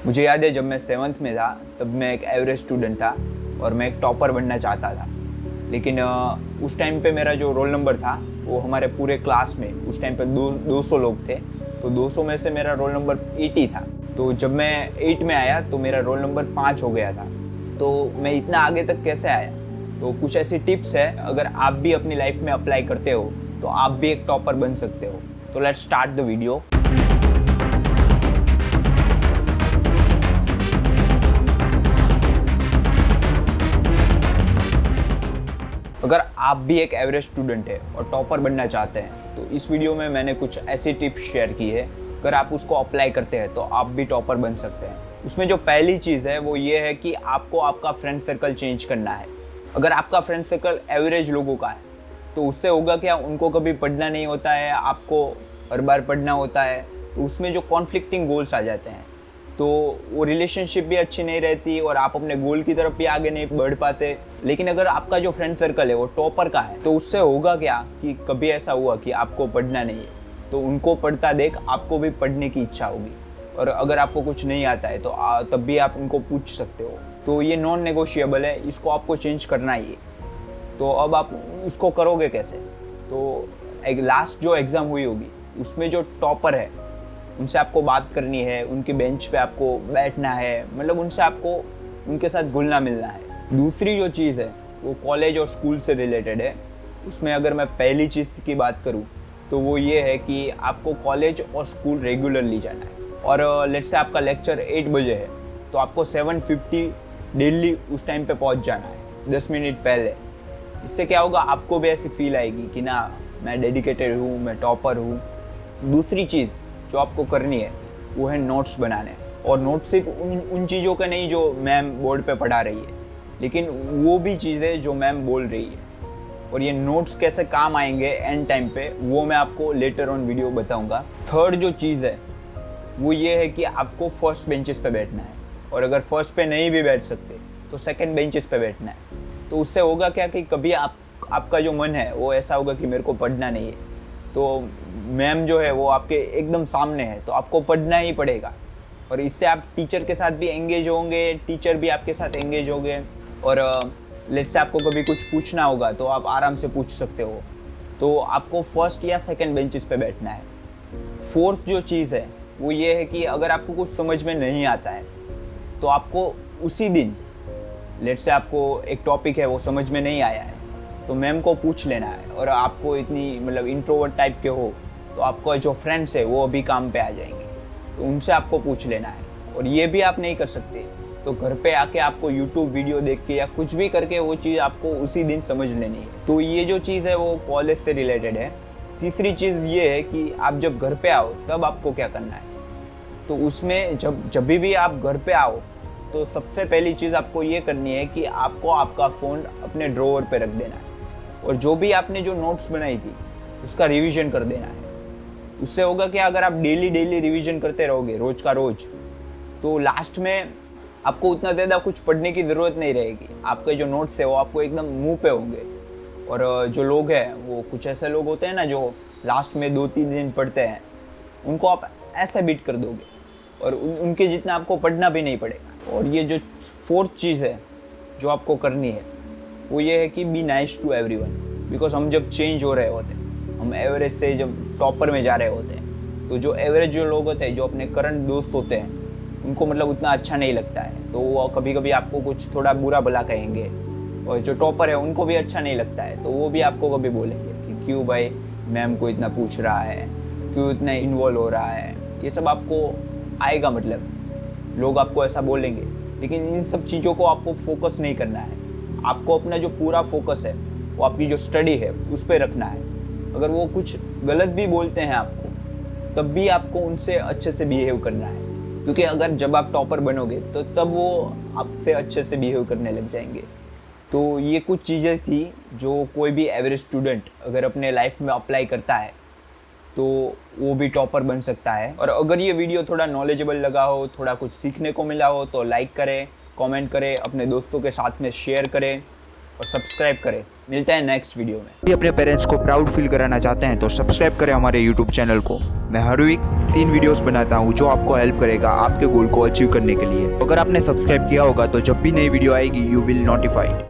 मुझे याद है जब मैं 7th में था तब मैं एक एवरेज स्टूडेंट था और मैं एक टॉपर बनना चाहता था। लेकिन उस टाइम पे मेरा जो रोल नंबर था वो हमारे पूरे क्लास में उस टाइम पे 200 लोग थे, तो 200 में से मेरा रोल नंबर 80 था। तो जब मैं 8 में आया तो मेरा रोल नंबर 5 हो गया था। तो मैं इतना आगे तक कैसे आया? तो कुछ ऐसी टिप्स है, अगर आप भी अपनी लाइफ में अप्लाई करते हो तो आप भी एक टॉपर बन सकते हो। तो लेट्स स्टार्ट द वीडियो। अगर आप भी एक एवरेज स्टूडेंट है और टॉपर बनना चाहते हैं तो इस वीडियो में मैंने कुछ ऐसी टिप्स शेयर की है, अगर आप उसको अप्लाई करते हैं तो आप भी टॉपर बन सकते हैं। उसमें जो पहली चीज़ है वो ये है कि आपको आपका फ्रेंड सर्कल चेंज करना है। अगर आपका फ्रेंड सर्कल एवरेज लोगों का है तो उससे होगा क्या, उनको कभी पढ़ना नहीं होता है, आपको हर बार पढ़ना होता है, तो उसमें जो कॉन्फ्लिक्टिंग गोल्स आ जाते हैं तो वो रिलेशनशिप भी अच्छी नहीं रहती और आप अपने गोल की तरफ भी आगे नहीं बढ़ पाते। लेकिन अगर आपका जो फ्रेंड सर्कल है वो टॉपर का है तो उससे होगा क्या कि कभी ऐसा हुआ कि आपको पढ़ना नहीं है तो उनको पढ़ता देख आपको भी पढ़ने की इच्छा होगी, और अगर आपको कुछ नहीं आता है तो तब भी आप उनको पूछ सकते हो। तो ये नॉन नेगोशिएबल है, इसको आपको चेंज करना ही है। तो अब आप उसको करोगे कैसे? तो एक लास्ट जो एग्ज़ाम हुई होगी उसमें जो टॉपर है उनसे आपको बात करनी है, उनके बेंच पे आपको बैठना है, मतलब उनसे आपको उनके साथ घुलना मिलना है। दूसरी जो चीज़ है वो कॉलेज और स्कूल से रिलेटेड है। उसमें अगर मैं पहली चीज़ की बात करूँ तो वो ये है कि आपको कॉलेज और स्कूल रेगुलरली जाना है। और लेट्स से आपका लेक्चर 8 बजे है तो आपको 7:50 डेली उस टाइम पे पहुंच जाना है, 10 मिनट पहले। इससे क्या होगा, आपको भी ऐसी फील आएगी कि ना मैं डेडिकेटेड हूँ, मैं टॉपर हूँ। दूसरी चीज़ जो आपको करनी है वो है नोट्स बनाने। और नोट्स सिर्फ उन चीज़ों का नहीं जो मैम बोर्ड पे पढ़ा रही है, लेकिन वो भी चीज़ें जो मैम बोल रही है। और ये नोट्स कैसे काम आएंगे एंड टाइम पे वो मैं आपको लेटर ऑन वीडियो बताऊंगा। थर्ड जो चीज़ है वो ये है कि आपको फर्स्ट बेंचेस पे बैठना है, और अगर फर्स्ट पे नहीं भी बैठ सकते तो सेकंड बेंचेस पे बैठना है। तो उससे होगा क्या कि कभी आपका जो मन है वो ऐसा होगा कि मेरे को पढ़ना नहीं है, तो मैम जो है वो आपके एकदम सामने है तो आपको पढ़ना ही पड़ेगा। और इससे आप टीचर के साथ भी एंगेज होंगे, टीचर भी आपके साथ एंगेज होंगे। और लेट्स से आपको कभी कुछ पूछना होगा तो आप आराम से पूछ सकते हो। तो आपको फर्स्ट या सेकंड बेंचेस पे बैठना है। फोर्थ जो चीज़ है वो ये है कि अगर आपको कुछ समझ में नहीं आता है तो आपको उसी दिन, लेट्स से आपको एक टॉपिक है वो समझ में नहीं आया है तो मैम को पूछ लेना है। और आपको इतनी मतलब इंट्रोवर्ट टाइप के हो तो आपको जो फ्रेंड्स है वो अभी काम पे आ जाएंगे तो उनसे आपको पूछ लेना है। और ये भी आप नहीं कर सकते तो घर पे आके आपको यूट्यूब वीडियो देख के या कुछ भी करके वो चीज़ आपको उसी दिन समझ लेनी है। तो ये जो चीज़ है वो कॉलेज से रिलेटेड है। तीसरी चीज़ ये है कि आप जब घर पे आओ तब आपको क्या करना है। तो उसमें जब भी आप घर पे आओ तो सबसे पहली चीज़ आपको ये करनी है कि आपको आपका फ़ोन अपने ड्रॉवर पे रख देना है, और जो भी आपने जो नोट्स बनाई थी उसका रिवीजन कर देना है। उससे होगा कि अगर आप डेली रिवीजन करते रहोगे रोज़ का रोज़ तो लास्ट में आपको उतना ज़्यादा कुछ पढ़ने की ज़रूरत नहीं रहेगी। आपके जो नोट्स है वो आपको एकदम मुंह पे होंगे। और जो लोग हैं वो कुछ ऐसे लोग होते हैं ना जो लास्ट में 2-3 दिन पढ़ते हैं, उनको आप ऐसे बीट कर दोगे और उनके जितना आपको पढ़ना भी नहीं पड़ेगा। और ये जो फोर्थ चीज़ है जो आपको करनी है वो ये है कि be nice to everyone. Because हम जब चेंज हो रहे होते हैं, हम एवरेज से जब टॉपर में जा रहे होते हैं तो जो एवरेज जो लोग होते हैं, जो अपने करंट दोस्त होते हैं, उनको मतलब उतना अच्छा नहीं लगता है तो वो कभी कभी आपको कुछ थोड़ा बुरा भला कहेंगे। और जो टॉपर है उनको भी अच्छा नहीं लगता है तो वो भी आपको कभी बोलेंगे कि क्यों भाई मैम को इतना पूछ रहा है, क्यों इतना इन्वॉल्व हो रहा है। ये सब आपको आएगा, मतलब लोग आपको ऐसा बोलेंगे। लेकिन इन सब चीज़ों को आपको फोकस नहीं करना है। आपको अपना जो पूरा फोकस है वो आपकी जो स्टडी है उस पर रखना है। अगर वो कुछ गलत भी बोलते हैं आपको तब भी आपको उनसे अच्छे से बिहेव करना है, क्योंकि अगर जब आप टॉपर बनोगे तो तब वो आपसे अच्छे से बिहेव करने लग जाएंगे। तो ये कुछ चीज़ें थी जो कोई भी एवरेज स्टूडेंट अगर अपने लाइफ में अप्लाई करता है तो वो भी टॉपर बन सकता है। और अगर ये वीडियो थोड़ा नॉलेजेबल लगा हो, थोड़ा कुछ सीखने को मिला हो तो लाइक करें, कमेंट करें, अपने दोस्तों के साथ में शेयर करें और सब्सक्राइब करें। मिलते हैं नेक्स्ट वीडियो में। यदि अपने पेरेंट्स को प्राउड फील कराना चाहते हैं तो सब्सक्राइब करें हमारे यूट्यूब चैनल को। मैं हर वीक 3 वीडियोस बनाता हूँ जो आपको हेल्प करेगा आपके गोल को अचीव करने के लिए। अगर आपने सब्सक्राइब किया होगा तो जब भी नई वीडियो आएगी यू विल नोटिफाइड।